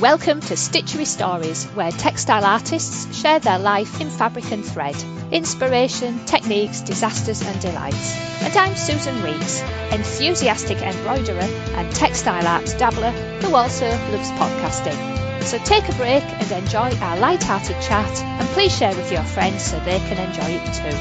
Welcome to Stitchery Stories, where textile artists share their life in fabric and thread, inspiration, techniques, disasters and delights. And I'm Susan Reeks, enthusiastic embroiderer and textile arts dabbler who also loves podcasting. So take a break and enjoy our light-hearted chat, and please share with your friends so they can enjoy it too.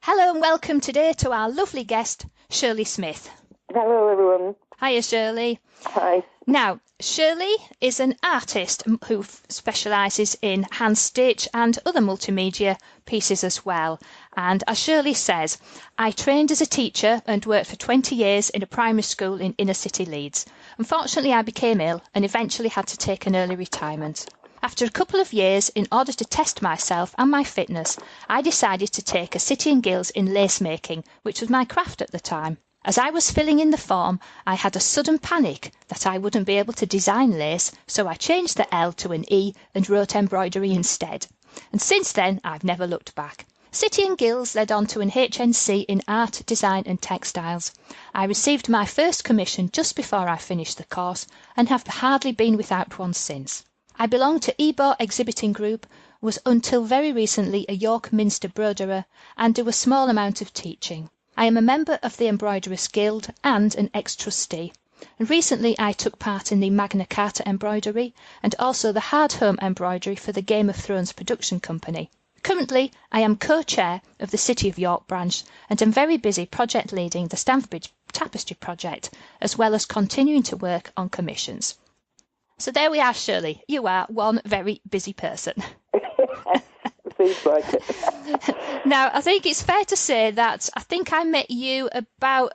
Hello and welcome today to our lovely guest, Shirley Smith. Hello, everyone. Hiya, Shirley. Hi. Now, Shirley is an artist who specialises in hand stitch and other multimedia pieces as well. And as Shirley says, I trained as a teacher and worked for 20 years in a primary school in inner city Leeds. Unfortunately, I became ill and eventually had to take an early retirement. After a couple of years, in order to test myself and my fitness, I decided to take a City and Guilds in lace making, which was my craft at the time. As I was filling in the form, I had a sudden panic that I wouldn't be able to design lace, so I changed the L to an E and wrote embroidery instead. And since then, I've never looked back. City and Guilds led on to an HNC in art, design and textiles. I received my first commission just before I finished the course and have hardly been without one since. I belong to Ebor Exhibiting Group, was until very recently a York Minster broderer, and do a small amount of teaching. I am a member of the Embroiderers Guild and an ex-trustee. And recently I took part in the Magna Carta Embroidery and also the Hard Home Embroidery for the Game of Thrones production company. Currently I am co-chair of the City of York branch and am very busy project leading the Stamford Tapestry project, as well as continuing to work on commissions. So there we are, Shirley. You are one very busy person. Seems like it. Now, I think it's fair to say that I think I met you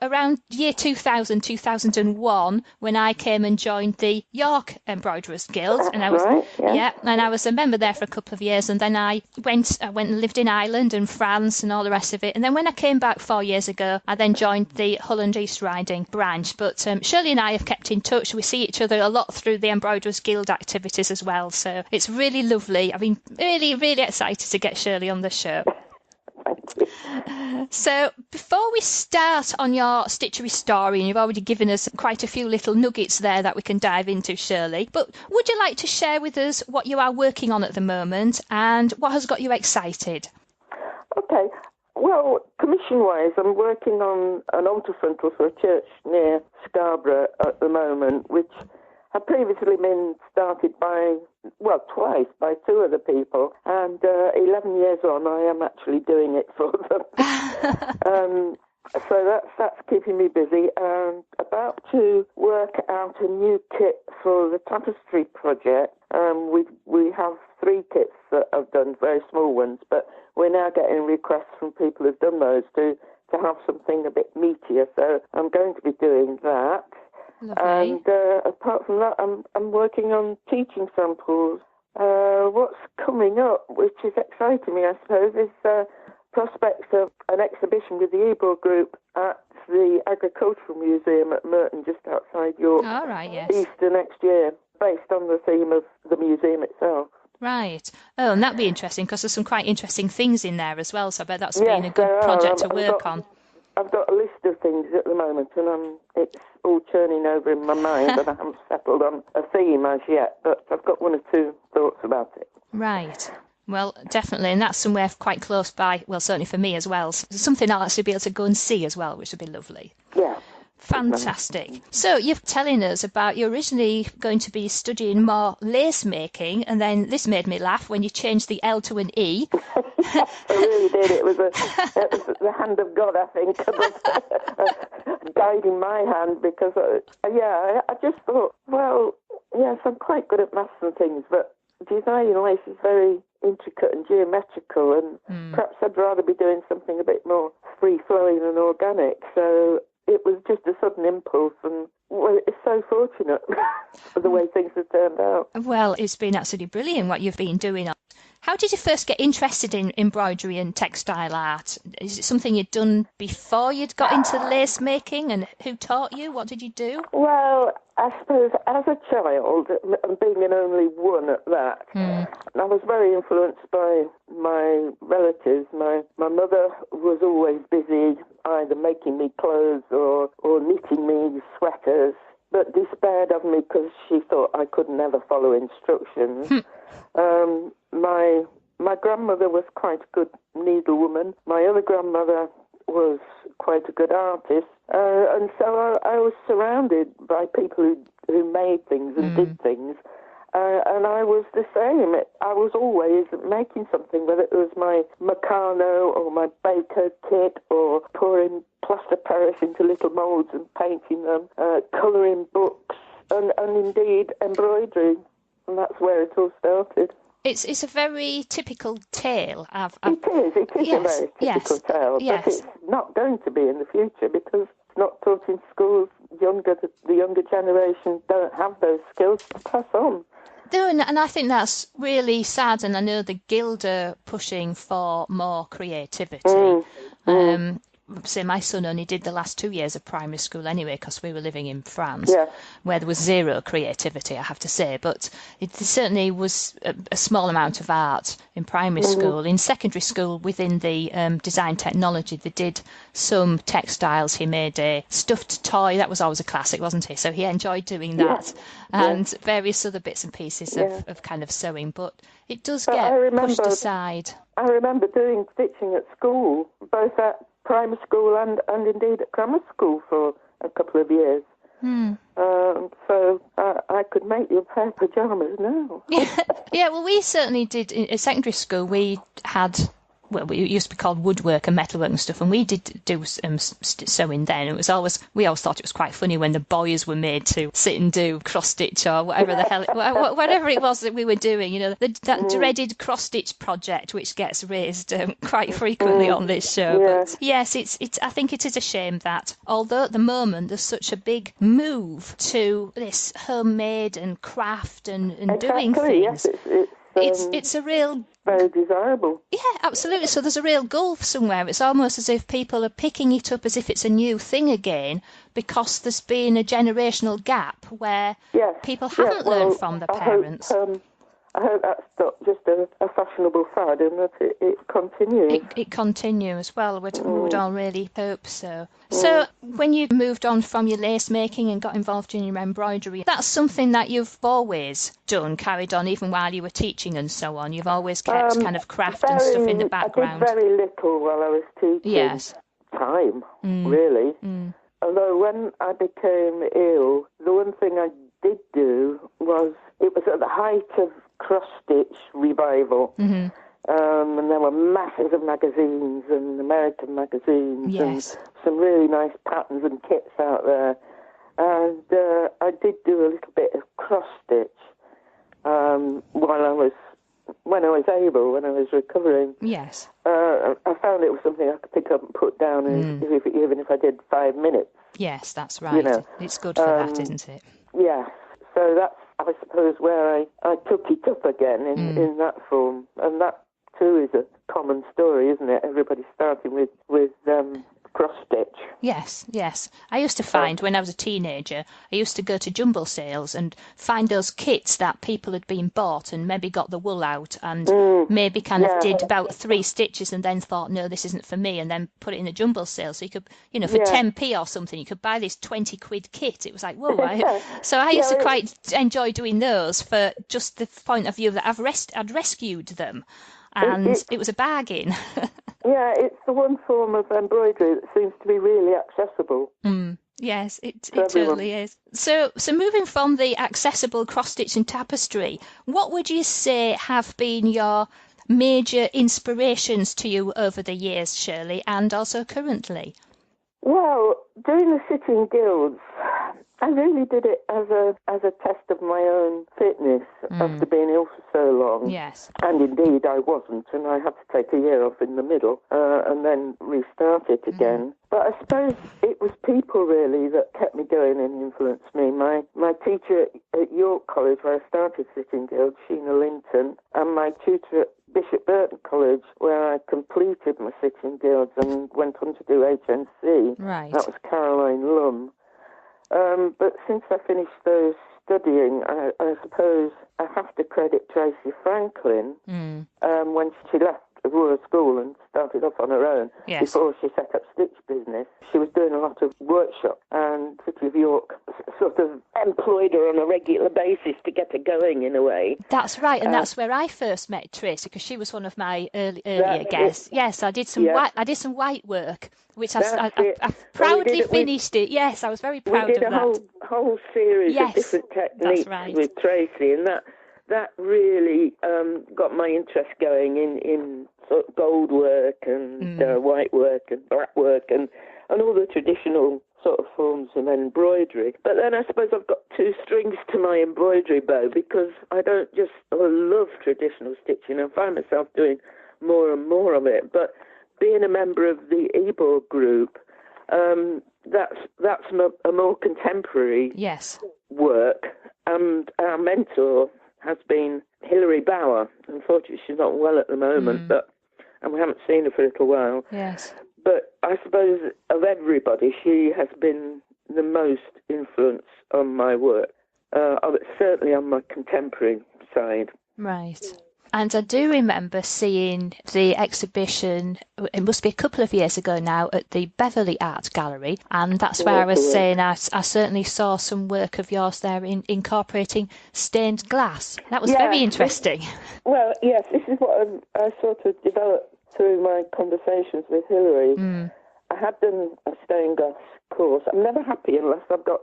around year 2000, 2001, when I came and joined the York Embroiderers Guild. And I was, right, yeah. and I was a member there for a couple of years. And then I went and lived in Ireland and France and all the rest of it. And then when I came back 4 years ago, I then joined the Hull and East Riding branch. But Shirley and I have kept in touch. We see each other a lot through the Embroiderers Guild activities as well. So it's really lovely. I've been really, really excited to get Shirley on the show. So before we start on your Stitchery story, and you've already given us quite a few little nuggets there that we can dive into, Shirley, but would you like to share with us what you are working on at the moment and what has got you excited? Okay. Well, commission-wise, I'm working on an altar frontal for a church near Scarborough at the moment, which had previously been started twice by two other people, and 11 years on, I am actually doing it for them. So that's keeping me busy, and about to work out a new kit for the tapestry project. We have 3 kits that I've done, very small ones, but we're now getting requests from people who've done those to have something a bit meatier, so I'm going to be doing that. Lovely. And apart from that, I'm working on teaching samples. What's coming up, which is exciting me, I suppose, is prospects of an exhibition with the Ebor Group at the Agricultural Museum at Merton, just outside York, All right, yes. Easter next year, based on the theme of the museum itself. Right. Oh, and that'd be interesting because there's some quite interesting things in there as well, so I bet that's been a good project to work on. I've got a list of things at the moment, and it's all churning over in my mind, and I haven't settled on a theme as yet, but I've got 1 or 2 thoughts about it. Right. Well, definitely, and that's somewhere quite close by, well, certainly for me as well. So something I'll actually be able to go and see as well, which would be lovely. Yeah. Fantastic. So you're telling us about you're originally going to be studying more lace making, and then this made me laugh when you changed the L to an E. I really did. It was the hand of God, I think, guiding my hand, because, I just thought, well, yes, I'm quite good at maths and things, but designing lace is very intricate and geometrical, and perhaps I'd rather be doing something a bit more free-flowing and organic, so it was just a sudden impulse, and it's so fortunate for the way things have turned out. Well, it's been absolutely brilliant what you've been doing. How did you first get interested in embroidery and textile art? Is it something you'd done before you'd got into lace making, and who taught you? What did you do? Well, I suppose as a child, and being an only one at that, I was very influenced by my relatives. My mother was always busy either making me clothes or knitting me sweaters, but despaired of me because she thought I could never follow instructions. My grandmother was quite a good needlewoman. My other grandmother was quite a good artist. And so I was surrounded by people who made things and did things. And I was the same. I was always making something, whether it was my Meccano or my Baker kit or pouring plaster Paris into little moulds and painting them, colouring books, and indeed embroidery. And that's where it all started. It's a very typical tale. It is a very typical tale, but it's not going to be in the future because it's not taught in schools. The younger generation don't have those skills to pass on. No, and I think that's really sad, and I know the Guild are pushing for more creativity. Say my son only did the last 2 years of primary school anyway, because we were living in France, where there was zero creativity, I have to say. But it certainly was a small amount of art in primary school. In secondary school, within the design technology, they did some textiles. He made a stuffed toy. That was always a classic, wasn't he? So he enjoyed doing that. And various other bits and pieces of kind of sewing. But it does get pushed aside. I remember doing stitching at school, both at primary school and indeed at grammar school for a couple of years. So I could make you a pair of pyjamas now. Yeah, well, we certainly did. In secondary school, we had... Well, it used to be called woodwork and metalwork and stuff, and we did do sewing then. We always thought it was quite funny when the boys were made to sit and do cross stitch or whatever the hell, whatever it was that we were doing. You know, that dreaded cross stitch project, which gets raised quite frequently on this show. But yes, it's. I think it is a shame that although at the moment there's such a big move to this homemade and craft and doing things. Yes, it's a real... very desirable. Yeah, absolutely. So there's a real gulf somewhere. It's almost as if people are picking it up as if it's a new thing again because there's been a generational gap where people haven't learned from their parents. I hope that's not just a fashionable fad and that it continues. It continues. Well, we would all really hope so. So when you moved on from your lace making and got involved in your embroidery, that's something that you've always done, carried on, even while you were teaching and so on. You've always kept kind of craft and stuff in the background. I did very little while I was teaching. Yes. Time, really. Although when I became ill, the one thing I did do was, it was at the height of cross-stitch revival. And there were masses of magazines and American magazines and some really nice patterns and kits out there. And I did do a little bit of cross-stitch when I was able, when I was recovering. Yes. I found it was something I could pick up and put down, even if I did 5 minutes. Yes, that's right. You know, it's good for that, isn't it? Yeah. So that's, I suppose, where I took it up again in that form. And that, too, is a common story, isn't it? Everybody starting with cross-stitch. Yes. I used to find, when I was a teenager, I used to go to jumble sales and find those kits that people had been bought and maybe got the wool out and maybe kind of did about 3 stitches and then thought, no, this isn't for me, and then put it in a jumble sale. So you could, for 10p or something, you could buy this 20 quid kit. It was like, whoa. So I used to quite enjoy doing those for just the point of view that I'd rescued them. And it was a bargain. Yeah, it's the one form of embroidery that seems to be really accessible. Yes, it totally is. So moving from the accessible cross-stitch and tapestry, what would you say have been your major inspirations to you over the years, Shirley, and also currently? Well, doing the sitting guilds, I really did it as a test of my own fitness after being ill for so long. Yes. And indeed I wasn't, and I had to take a year off in the middle and then restart it again. But I suppose it was people really that kept me going and influenced me. My teacher at York College, where I started sitting guilds, Sheena Linton, and my tutor at Bishop Burton College, where I completed my Stitching Guilds and went on to do HNC. Right. That was Caroline Lum. But since I finished those studying, I suppose I have to credit Tracy Franklin when she left the Royal School and started off on her own. Yes. Before she set up Stitch Business. She was doing a lot of workshops, and City of York sort of employed her on a regular basis to get her going in a way. That's right, and that's where I first met Tracy, because she was one of my earlier guests. Yes, I did some white work, which I proudly finished it. Yes, I was very proud of that. We did a whole series of different techniques with Tracy, and that really got my interest going in sort of gold work and white work and black work and all the traditional sort of forms of embroidery. But then I suppose I've got two strings to my embroidery bow, because I don't just love traditional stitching. I find myself doing more and more of it. But being a member of the Ebor group, that's a more contemporary work. And our mentor has been Hilary Bauer. Unfortunately, she's not well at the moment, and we haven't seen her for a little while. Yes. But I suppose of everybody, she has been the most influence on my work, certainly on my contemporary side. Right. And I do remember seeing the exhibition, it must be a couple of years ago now, at the Beverley Art Gallery. And that's where I was saying I certainly saw some work of yours there incorporating stained glass. That was very interesting. Well, yes, this is what I sort of developed through my conversations with Hilary. I had done a stained glass course. I'm never happy unless I've got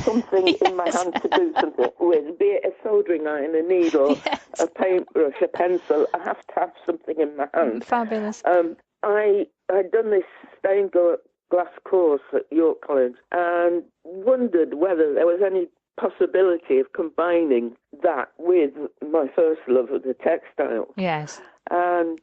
something in my hand to do something with, be it a soldering iron, a needle, a paintbrush, a pencil. I have to have something in my hand. Fabulous. I'd done this stained glass course at York College and wondered whether there was any possibility of combining that with my first love of the textile. Yes. And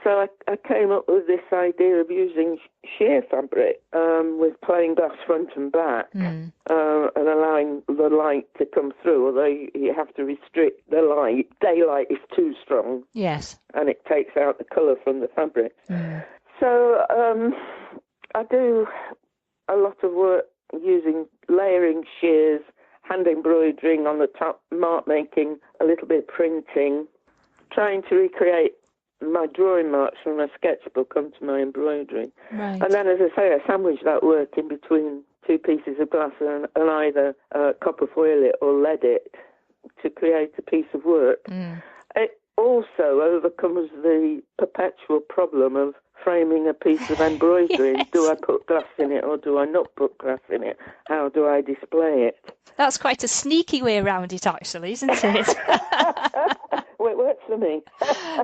so I came up with this idea of using sheer fabric with plain glass front and back and allowing the light to come through, although you have to restrict the light. Daylight is too strong. Yes. And it takes out the colour from the fabric. So I do a lot of work using layering shears, hand embroidering on the top, mark making, a little bit of printing, trying to recreate my drawing marks from my sketchbook onto my embroidery. Right. And then, as I say, I sandwich that work in between two pieces of glass and either copper foil it or lead it to create a piece of work. It also overcomes the perpetual problem of framing a piece of embroidery. Yes. Do I put glass in it or do I not put glass in it? How do I display it? That's quite a sneaky way around it, actually, isn't it? Well, it works for me.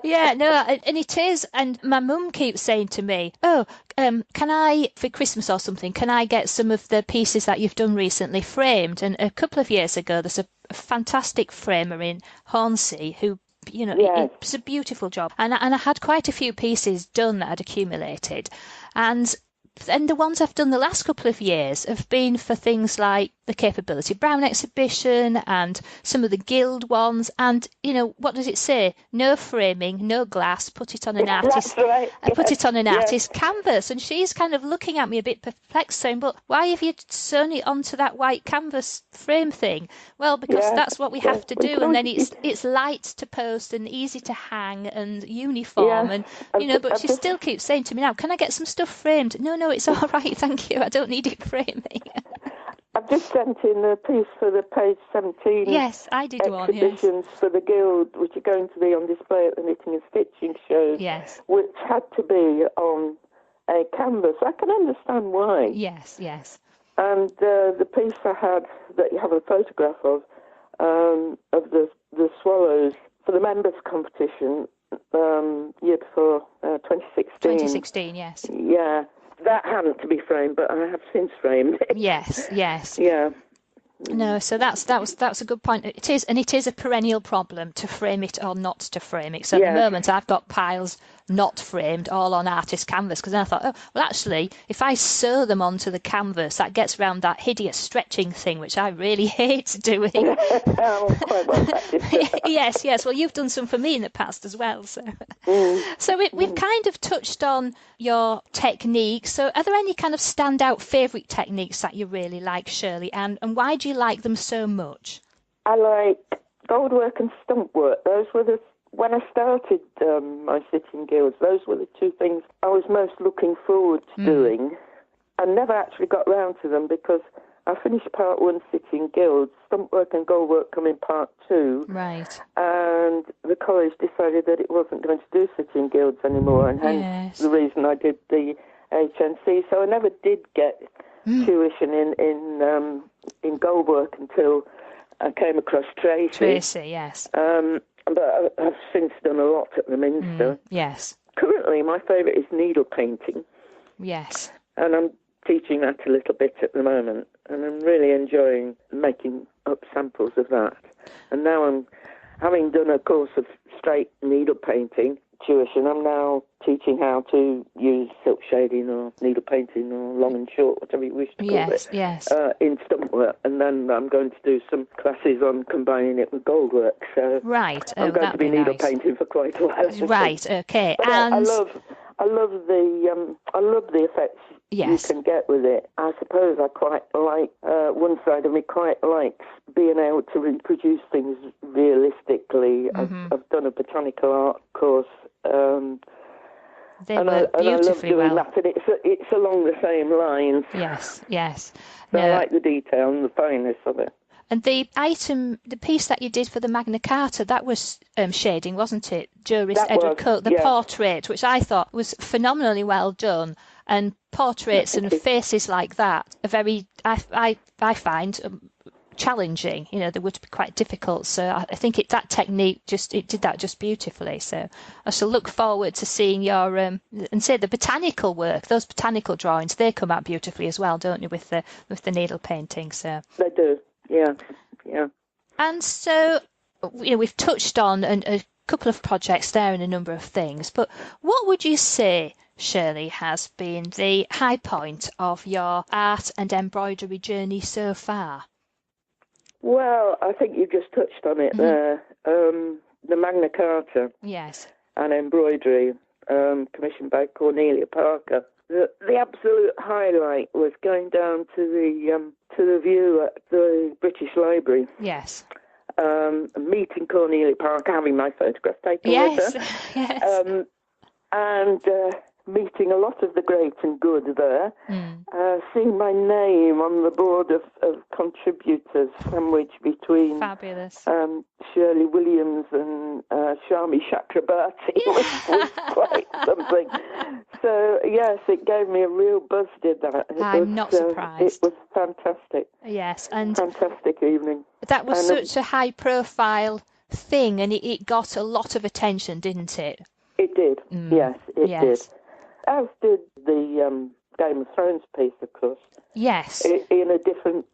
Yeah, no, and it is. And my mum keeps saying to me, can I, for Christmas or something, can I get some of the pieces that you've done recently framed? And a couple of years ago, there's a fantastic framer in Hornsey who, it's a beautiful job. And I had quite a few pieces done that I'd accumulated. And the ones I've done the last couple of years have been for things like the Capability Brown exhibition and some of the Guild ones. And, what does it say? No framing, no glass, put it on an artist. That's right. Put it on an artist canvas. And she's kind of looking at me a bit perplexed, saying, but why have you sewn it onto that white canvas frame thing? Well, because that's what we have to do. And then it's light to post and easy to hang and uniform. And, but she still keeps saying to me now, can I get some stuff framed? No, it's all right, thank you. I don't need it framing. I've just sent in a piece for the page 17 yes, I did exhibitions for the Guild, which are going to be on display at the Knitting and Stitching shows, which had to be on a canvas. I can understand why. Yes. And the piece I had that you have a photograph of the swallows for the members' competition year before, 2016. 2016, yes. Yeah. That hadn't to be framed, but I have since framed it. Yes. Yeah. No, so that's a good point. It is, and it is a perennial problem to frame it or not to frame it. So at the Yes. moment, I've got piles not framed, all on artist canvas, because then I thought, oh, well, actually, if I sew them onto the canvas, that gets around that hideous stretching thing, which I really hate doing. I'm quite well practiced. Yes. Well, you've done some for me in the past as well. So we've kind of touched on your technique. So are there any kind of standout favourite techniques that you really like, Shirley? And why do you like them so much? I like gold work and stump work. Those were when I started my stitching guilds, those were the two things I was most looking forward to doing. I never actually got round to them because I finished part 1 stitching guilds. Stump work and gold work come in part 2. Right. And the college decided that it wasn't going to do stitching guilds anymore, and hence the reason I did the HNC. So I never did get tuition in gold work until I came across Tracy. Yes. But I've since done a lot at the Minster. Yes. Currently, my favourite is needle painting. Yes. And I'm teaching that a little bit at the moment. And I'm really enjoying making up samples of that. And now having done a course of straight needle painting tuition, I'm now teaching how to use silk shading or needle painting or long and short, whatever you wish to call it, in stump work. And then I'm going to do some classes on combining it with gold work. So I'm going to be needle painting for quite a while. Right, okay. But and I love the effects you can get with it. I suppose I quite like one side of me quite likes being able to reproduce things realistically. I've done a botanical art course. They work beautifully well. That, and it's along the same lines. Yes. So I like the detail and the fineness of it. And the piece that you did for the Magna Carta, that was shading, wasn't it? Jurist Edward Coke, the portrait, which I thought was phenomenally well done. And portraits and faces like that are very, I find, challenging. You know, they would be quite difficult. So I think that technique it did that just beautifully. So I shall look forward to seeing your and say the botanical work. Those botanical drawings, they come out beautifully as well, don't you, with the needle painting? So they do. Yeah. And so, we've touched on a couple of projects there and a number of things, but what would you say, Shirley, has been the high point of your art and embroidery journey so far? Well, I think you just touched on it there. The Magna Carta. Yes. And embroidery, commissioned by Cornelia Parker. The absolute highlight was going down to the view at the British Library. Yes. Meeting Cornelia Parker, having my photograph taken with her. Yes. And meeting a lot of the great and good there. Seeing my name on the board of contributors, sandwiched between fabulous Shirley Williams and Shami Chakrabarti was quite something. So, yes, it gave me a real buzz, did that. I'm not surprised. It was fantastic. Yes, and fantastic evening. That was such a high-profile thing, and it got a lot of attention, didn't it? It did, yes, it did. As did the Game of Thrones piece, of course. Yes. In a different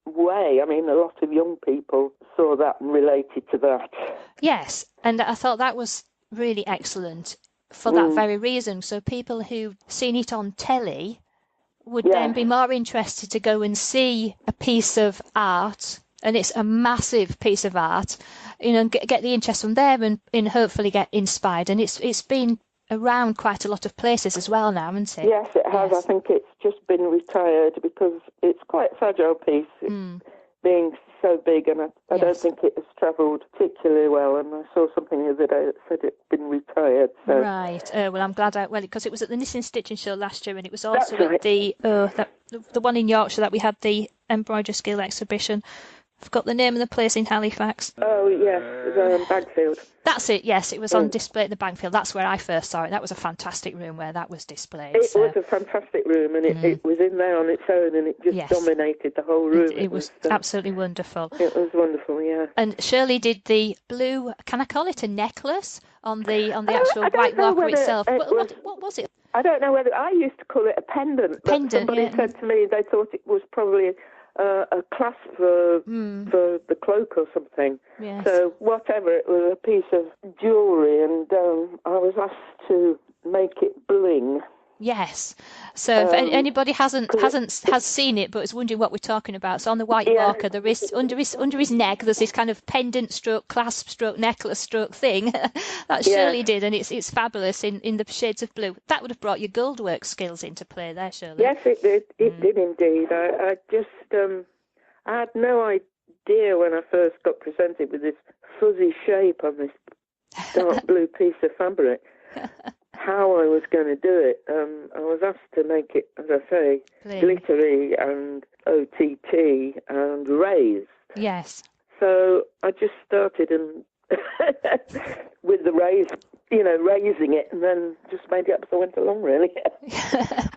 way. I mean, a lot of young people saw that and related to that. Yes, and I thought that was really excellent for that very reason. So people who've seen it on telly would then be more interested to go and see a piece of art, and it's a massive piece of art, and get the interest from there and hopefully get inspired. And it's been around quite a lot of places as well now, hasn't it? Yes, it has. Yes. I think it's just been retired because it's quite a fragile piece, being so big, and I don't think it has travelled particularly well. And I saw something the other day that said it'd been retired. So. Right. Well, I'm glad because it was at the Knitting Stitching Show last year, and it was also at the one in Yorkshire that we had the Embroidery Skill exhibition. I've got the name of the place in Halifax. Oh, yes, Bagfield. That's it, yes. It was on display at the Bagfield. That's where I first saw it. That was a fantastic room where that was displayed. It was a fantastic room, and it was in there on its own, and it just dominated the whole room. It was absolutely wonderful. It was wonderful, yeah. And Shirley did the blue, can I call it a necklace, on the actual white locker itself. What was it? I don't know whether, I used to call it a pendant. But somebody said to me they thought it was probably a clasp for the cloak or something. Yes. So whatever, it was a piece of jewellery, and I was asked to make it bling. Yes. So if anybody has seen it but is wondering what we're talking about, so on the white marker, there is under his neck, there's this kind of pendant stroke, clasp stroke, necklace stroke thing that Shirley did, and it's fabulous in the shades of blue. That would have brought your goldwork skills into play there, Shirley. Yes, it did. It did indeed. I just I had no idea when I first got presented with this fuzzy shape on this dark blue piece of fabric how I was going to do it. I was asked to make it, as I say, glittery and OTT and raised. Yes. So I just started with the raising it, and then just made it up as I went along, really.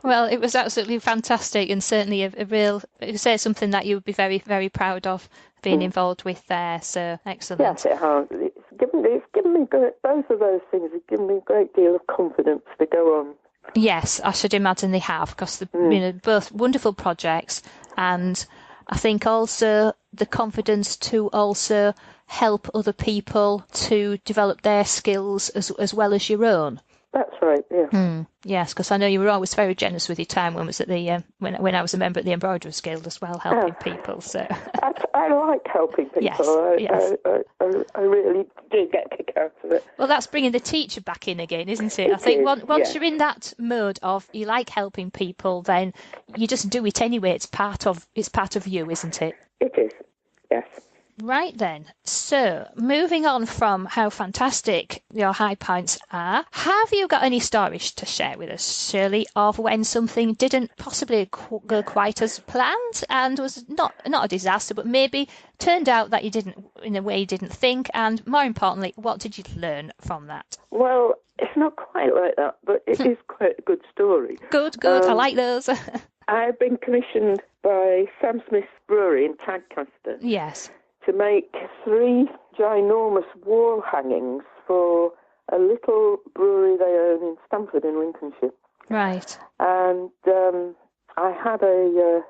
Well, it was absolutely fantastic, and certainly a real, something that you would be very, very proud of being involved with there. So excellent. Yes, it has. It's given me both of those things have given me a great deal of confidence to go on. Yes, I should imagine they have, because both wonderful projects, and I think also the confidence to also help other people to develop their skills as well as your own. That's right, yeah. Yes, because I know you were always very generous with your time when I was at the when I was a member at the Embroidery Guild as well, helping people. So I like helping people. Yes. I really do get a kick out of it. Well, that's bringing the teacher back in again, isn't it? I think once you're in that mode of you like helping people, then you just do it anyway. It's part of you, isn't it? It is, yes. Right then, so moving on from how fantastic your high points are, have you got any stories to share with us, Shirley, of when something didn't possibly go quite as planned and was not a disaster, but maybe turned out that you didn't, in a way you didn't think, and more importantly, what did you learn from that? Well, it's not quite like that, but it is quite a good story. Good, I like those. I've been commissioned by Sam Smith's Brewery in Tadcaster. Yes. To make 3 ginormous wall hangings for a little brewery they own in Stamford in Lincolnshire. Right. And I had a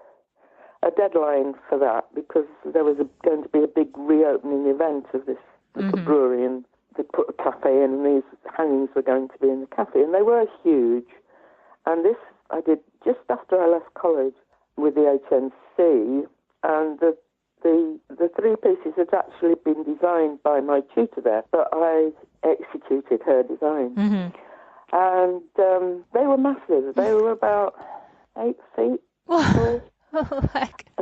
deadline for that because there was going to be a big reopening event of this little brewery, and they put a cafe in, and these hangings were going to be in the cafe, and they were huge. And this I did just after I left college with the HNC, and the 3 pieces had actually been designed by my tutor there, but I executed her design. And they were massive. They were about 8 feet tall,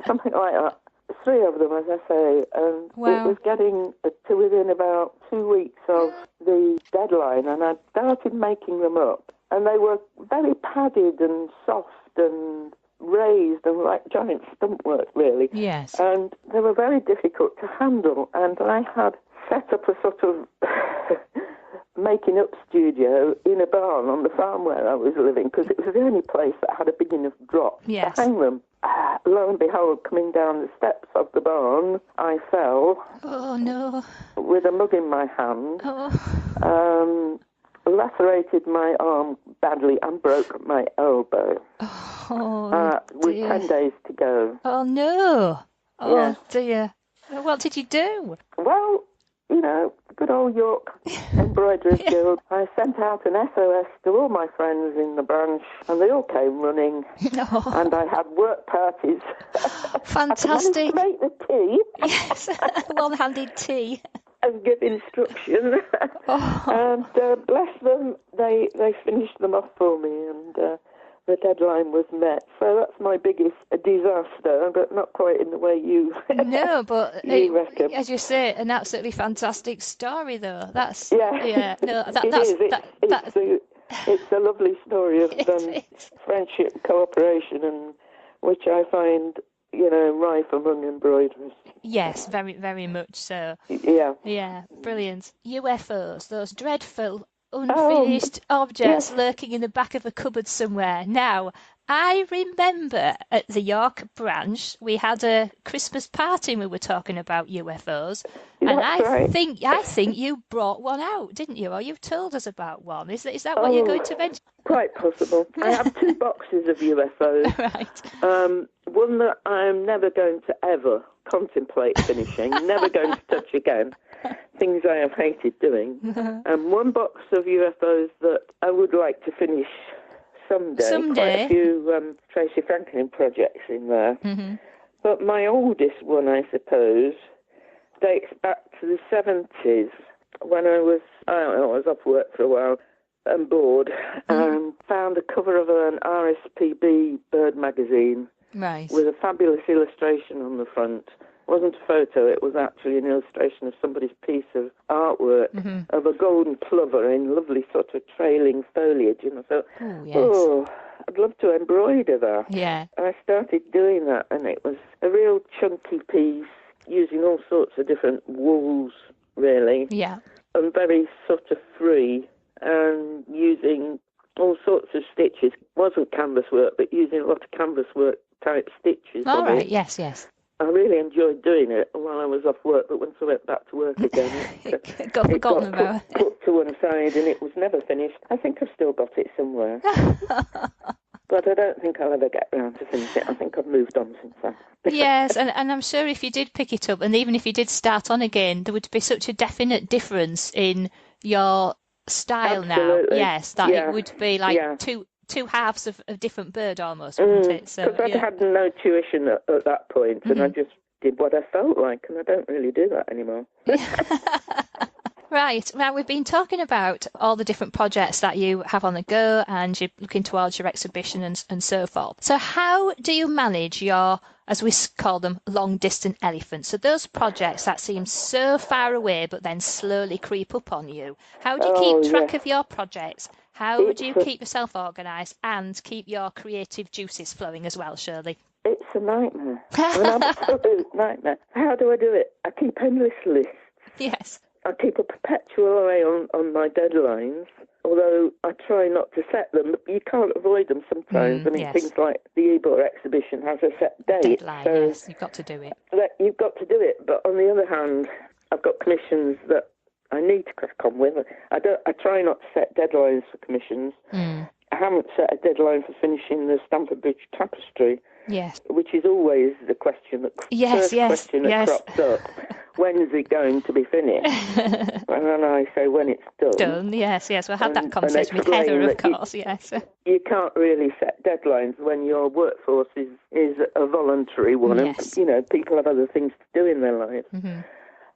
something like that. 3 of them, as I say, and it was getting to within about 2 weeks of the deadline, and I started making them up, and they were very padded and soft and raised and like giant stump work, really. Yes. And they were very difficult to handle, and I had set up a sort of making up studio in a barn on the farm where I was living, because it was the only place that had a big enough drop to hang them. Lo and behold, coming down the steps of the barn, I fell. Oh, no. With a mug in my hand. Lacerated my arm badly and broke my elbow. With 10 days to go. Oh, no. Oh, dear. What did you do? Well, good old York Embroidery Guild. I sent out an SOS to all my friends in the branch, and they all came running. And I had work parties. Fantastic. I managed to make the tea. Yes, one-handed tea. And give instruction. And bless them, they finished them off for me, and the deadline was met. So that's my biggest disaster, but not quite in the way you No, but you reckon. As you say, an absolutely fantastic story, though. That's no, it's a lovely story of friendship, cooperation, and which I find rife among embroiderers. Yes, very, very much so. Yeah. Yeah, brilliant. UFOs, those dreadful unfinished objects lurking in the back of a cupboard somewhere. Now, I remember at the York branch we had a Christmas party and we were talking about UFOs, and I think you brought one out, didn't you? Or you've told us about one. Is that what you're going to mention? Quite possible. I have 2 boxes of UFOs. Right. One that I'm never going to ever contemplate finishing, never going to touch again. Things I have hated doing. And 1 box of UFOs that I would like to finish someday. Quite a few Tracy Franklin projects in there. Mm-hmm. But my oldest one, I suppose, dates back to the 70s when I was off work for a while and bored and found a cover of an RSPB bird magazine with a fabulous illustration on the front. It wasn't a photo, it was actually an illustration of somebody's piece of artwork of a golden plover in lovely sort of trailing foliage. And I thought, I'd love to embroider that. Yeah. And I started doing that, and it was a real chunky piece using all sorts of different wools, really. Yeah. And very sort of free, and using all sorts of stitches. It wasn't canvas work, but using a lot of canvas work type stitches. All right, yes. I really enjoyed doing it while I was off work, but once I went back to work again, it got put to one side, and it was never finished. I think I've still got it somewhere. But I don't think I'll ever get around to finish it. I think I've moved on since then. Yes, and I'm sure if you did pick it up, and even if you did start on again, there would be such a definite difference in your style. Absolutely. Now. Yes, that it would be like two halves of a different bird almost, wouldn't it? So, because I had no tuition at that point, and I just did what I felt like, and I don't really do that anymore. Right. Now, we've been talking about all the different projects that you have on the go, and you're looking towards your exhibition and so forth. So how do you manage your, as we call them, long-distance elephants? So those projects that seem so far away but then slowly creep up on you. How do you keep track of your projects? How do you keep yourself organised and keep your creative juices flowing as well, Shirley? It's a nightmare. An absolute nightmare. How do I do it? I keep endless lists. Yes. I keep a perpetual eye on my deadlines, although I try not to set them. But you can't avoid them sometimes. Things like the Embroidery exhibition has a set date. Deadline, so yes, you've got to do it. You've got to do it. But on the other hand, I've got commissions that I need to crack on with. I try not to set deadlines for commissions. I haven't set a deadline for finishing the Stamford Bridge tapestry. Yes. Which is always the question that crops up. When is it going to be finished? And then I say when it's done. Done, yes. We had that conversation with Heather, of course, yes. You can't really set deadlines when your workforce is a voluntary one. Yes. And, people have other things to do in their lives.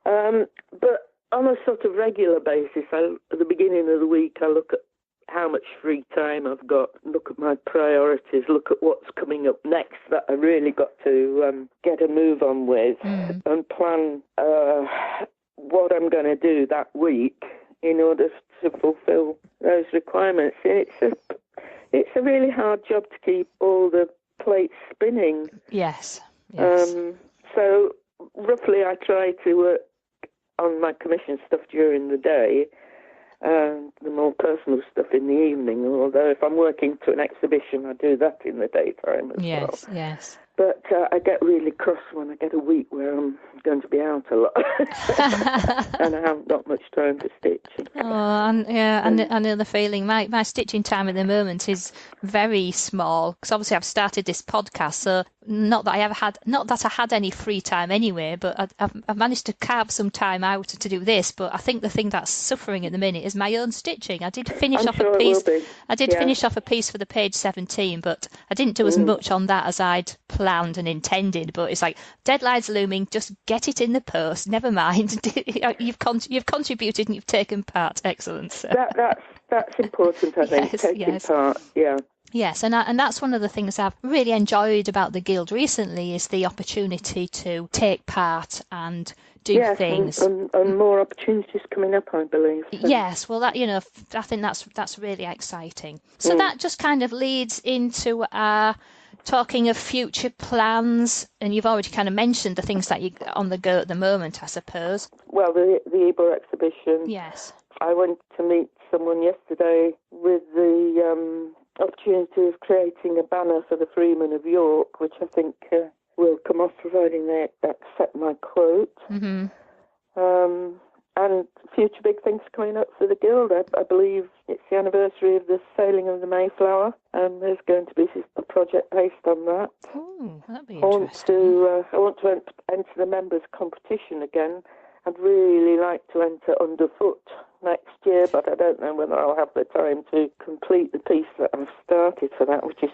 But on a sort of regular basis, at the beginning of the week, I look at how much free time I've got, look at my priorities, look at what's coming up next that I really got to get a move on with, and plan what I'm going to do that week in order to fulfil those requirements. It's a really hard job to keep all the plates spinning. Yes. So roughly I try to work on my commission stuff during the day, and the more personal stuff in the evening, although if I'm working to an exhibition, I do that in the daytime as well. Yes. But I get really cross when I get a week where I'm going to be out a lot and I haven't got much time to stitch. I know the feeling. My stitching time at the moment is very small because obviously I've started this podcast, so not that I had any free time anyway, but I've managed to carve some time out to do this. But I think the thing that's suffering at the minute is my own stitching. I did finish off a piece. I did finish off a piece for the page 17, but I didn't do as much on that as I'd planned and intended. But it's like deadline's looming. Just get it in the post. Never mind. You've contributed and you've taken part. Excellent. So. That's important. I think taking part. Yeah. Yes, and that's one of the things I've really enjoyed about the Guild recently is the opportunity to take part and do things. And more opportunities coming up, I believe. So. Yes, well, I think that's really exciting. So that just kind of leads into our talking of future plans, and you've already kind of mentioned the things that you're on the go at the moment, I suppose. Well, the Embroidery exhibition. Yes. I went to meet someone yesterday with the opportunity of creating a banner for the Freemen of York, which I think will come off providing they accept my quote. And future big things coming up for the Guild. I believe it's the anniversary of the sailing of the Mayflower, and there's going to be a project based on that. Oh, that'd be interesting. I want to enter the members' competition again. I'd really like to enter underfoot next year, but I don't know whether I'll have the time to complete the piece that I've started for that, which is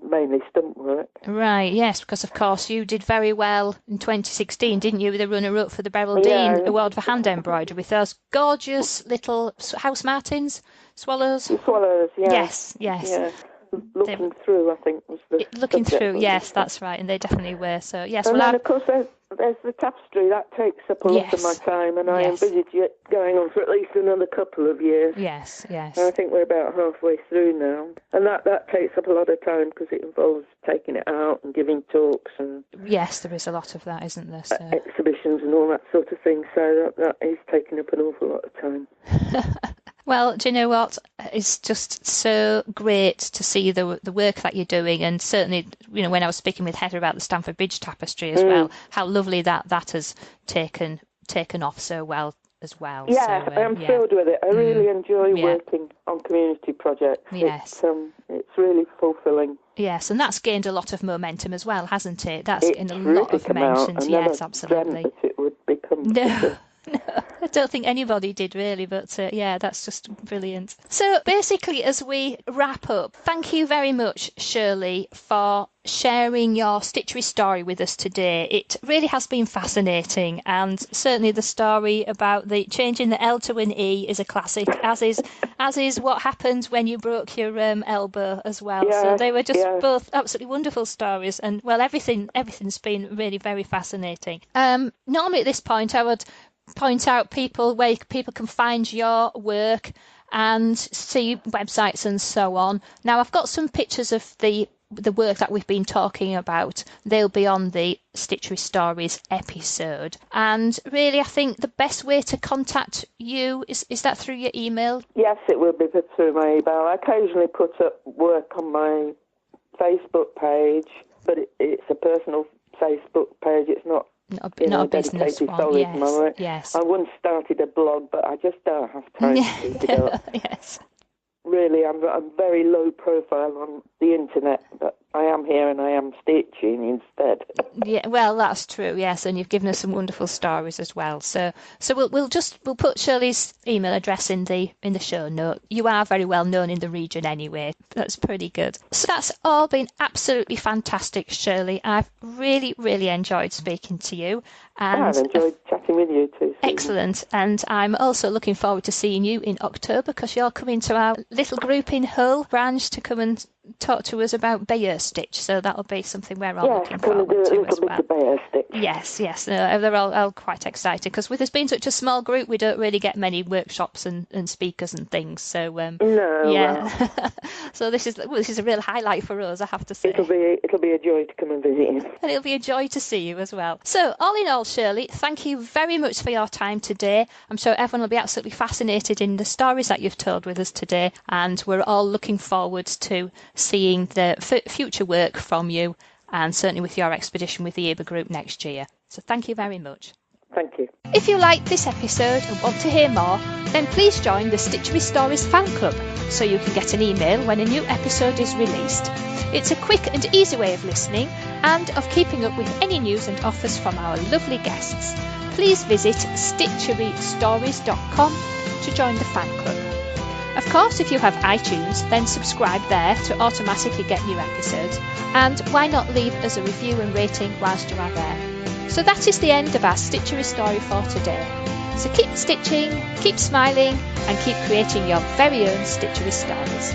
mainly stunt work. Right, yes, because of course you did very well in 2016, didn't you, with the runner-up for the Beryl Dean Award for Hand Embroidery with those gorgeous little house martins, swallows? The swallows, Yes. Yeah. Looking through, I think, was the looking subject, through, yes, that's right, and they definitely were. So yes, and then of course there's the tapestry that takes up a lot of my time, and I envisage it going on for at least another couple of years. Yes. And I think we're about halfway through now, and that takes up a lot of time because it involves taking it out and giving talks and yes, there is a lot of that, isn't there? So. Exhibitions and all that sort of thing. So that is taking up an awful lot of time. Well, do you know what? It's just so great to see the work that you're doing, and certainly, you know, when I was speaking with Heather about the Stamford Bridge tapestry as well, how lovely that has taken off so well as well. Yeah, so, I'm thrilled with it. I really enjoy working on community projects. Yes. It's really fulfilling. Yes, and that's gained a lot of momentum as well, hasn't it? That's gained a lot of mentions. Yes, absolutely. That it would become. No, I don't think anybody did really, but that's just brilliant. So basically, as we wrap up, thank you very much, Shirley, for sharing your Stitchery story with us today. It really has been fascinating, and certainly the story about the changing the L to an E is a classic, as is what happened when you broke your elbow as well. Yeah, so they were just both absolutely wonderful stories, and well, everything's been really very fascinating. Normally at this point, I would point out where people can find your work and see websites and so on. Now, I've got some pictures of the work that we've been talking about. They'll be on the Stitchery Stories episode. And really, I think the best way to contact you is that through your email? Yes, it will be through my email. I occasionally put up work on my Facebook page, but it's a personal Facebook page. It's not a business one. Yes. I once started a blog, but I just don't have time to keep it up. Yes. Really, I'm very low profile on the internet, but I am here and I am stitching instead. Yeah, well, that's true. Yes, and you've given us some wonderful stories as well. So we'll put Shirley's email address in the show note. You are very well known in the region anyway. That's pretty good. So that's all been absolutely fantastic, Shirley. I've really, really enjoyed speaking to you. And I've enjoyed chatting with you too. Susan. Excellent. And I'm also looking forward to seeing you in October, because you're coming to our little group in Hull branch to come and talk to us about Bayer Stitch. So that'll be something we're all looking forward to as well. Bayer Stitch. Yes. They're all quite excited, because with us being such a small group, we don't really get many workshops and speakers and things. So no. Yeah. So this is a real highlight for us, I have to say. It'll be a joy to come and visit you. And it'll be a joy to see you as well. So all in all, Shirley, thank you very much for your time today. I'm sure everyone will be absolutely fascinated in the stories that you've told with us today, and we're all looking forward to seeing the future work from you, and certainly with your expedition with the EBA group next year. So thank you very much. Thank you. If you liked this episode and want to hear more, then please join the Stitchery Stories fan club so you can get an email when a new episode is released. It's a quick and easy way of listening and of keeping up with any news and offers from our lovely guests. Please visit stitcherystories.com to join the fan club. Of course, if you have iTunes, then subscribe there to automatically get new episodes, and why not leave us a review and rating whilst you are there. So that is the end of our Stitchery story for today. So keep stitching, keep smiling, and keep creating your very own Stitchery stories.